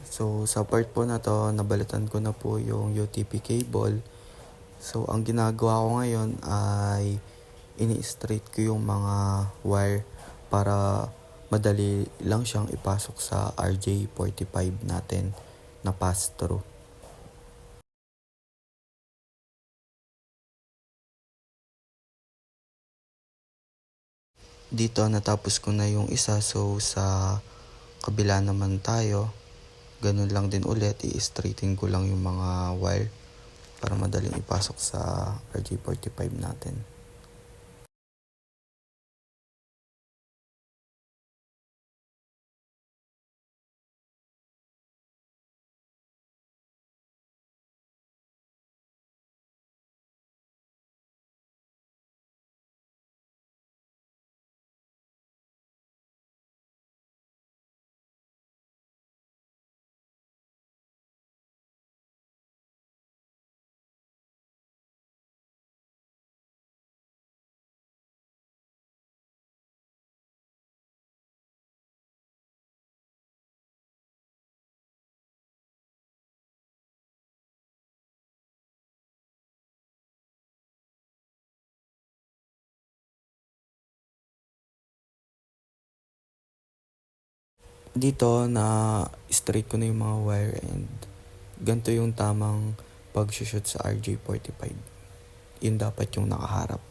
So, sa part po na to, nabalitan ko na po yung UTP cable. So, ang ginagawa ko ngayon ay ini-straight ko yung mga wire para madali lang siyang ipasok sa RJ45 natin na pass-through. Dito natapos ko na yung isa, so sa kabila naman tayo. Ganun lang din ulit, i-straighten ko lang yung mga wire para madaling ipasok sa RJ45 natin. Dito na straight ko na yung mga wire and ganito yung tamang pag-shoot sa RJ45. Yun dapat yung nakaharap.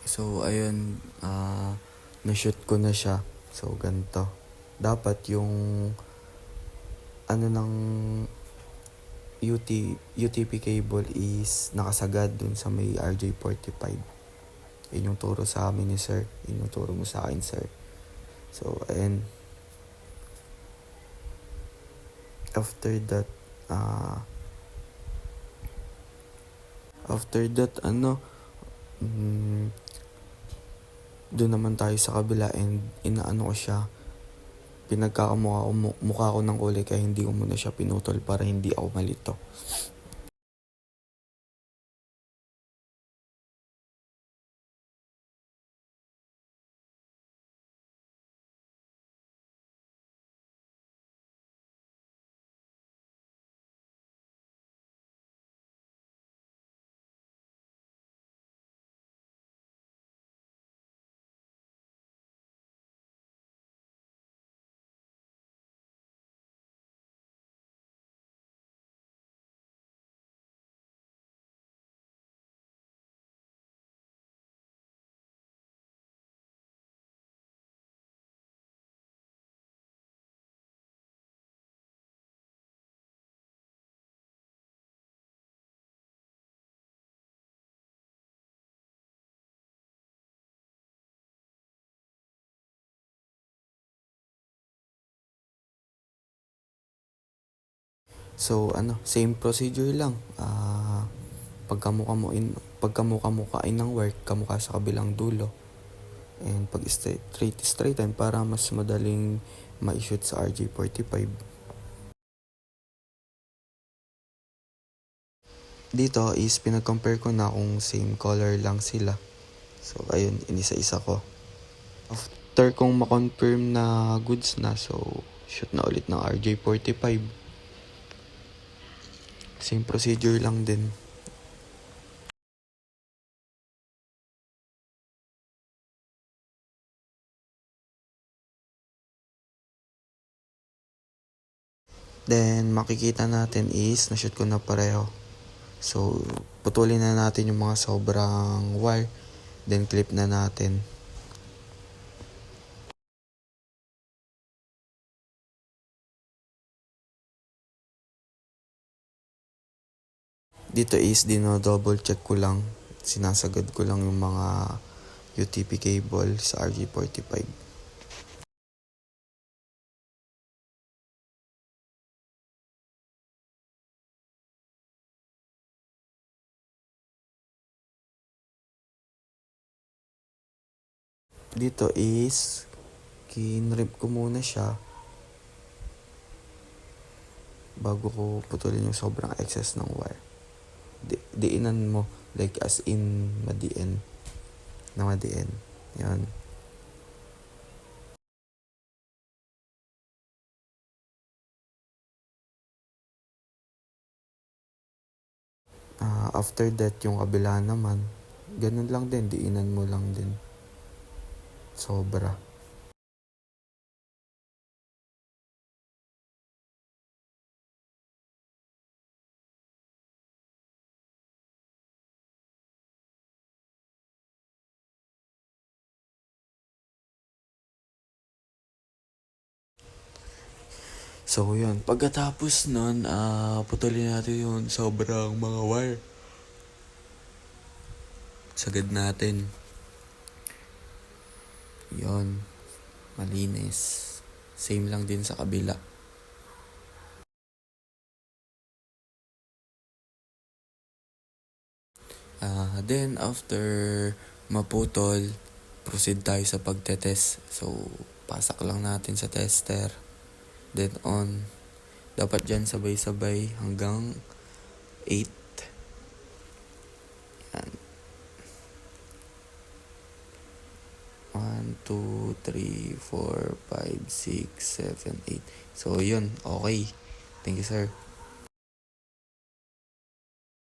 So, ayun, na-shoot ko na siya. So, ganito. Dapat yung ano ng UTP cable is nakasagad dun sa may RJ45. Yun yung turo sa amin ni sir. Yun yung turo mo sa akin, sir. So, ayun. After that, uh, mm, doon naman tayo sa kabila and inaano ko siya. Pinagkakamukha ko ng kulay kaya hindi ko muna siya pinutol para hindi ako malito. So, same procedure lang. Pagkamukamukain ng work, kamukha sa kabilang dulo. And pag straight time para mas madaling ma-shoot sa RJ45. Dito is pinag-compare ko na kung same color lang sila. So, ayun, inisa-isa ko. After kong ma-confirm na goods na, so, shoot na ulit ng RJ45. Same procedure lang din. Then, makikita natin is, na-shoot ko na pareho. So, putulin na natin yung mga sobrang wire. Then, clip na natin. Dito is, double check ko lang. Sinasagad ko lang yung mga UTP cable sa RJ45. dito is kinrip ko muna siya bago ko putulin yung sobrang excess ng wire. Diinan mo, like as in madiin. Na madiin. Yan. After that, yung kabila naman, ganun lang din, diinan mo lang din. Sobra. So yun, pagkatapos nun, putulin natin yung sobrang mga wire. Sagad natin. Yun, malinis. Same lang din sa kabila. Then after maputol, proceed tayo sa pagtetest. So, pasak lang natin sa tester. Then on. Dapat dyan sabay-sabay hanggang 8. Yan. 1, 2, 3, 4, 5, 6, 7, 8. So, yun. Okay. Thank you, sir.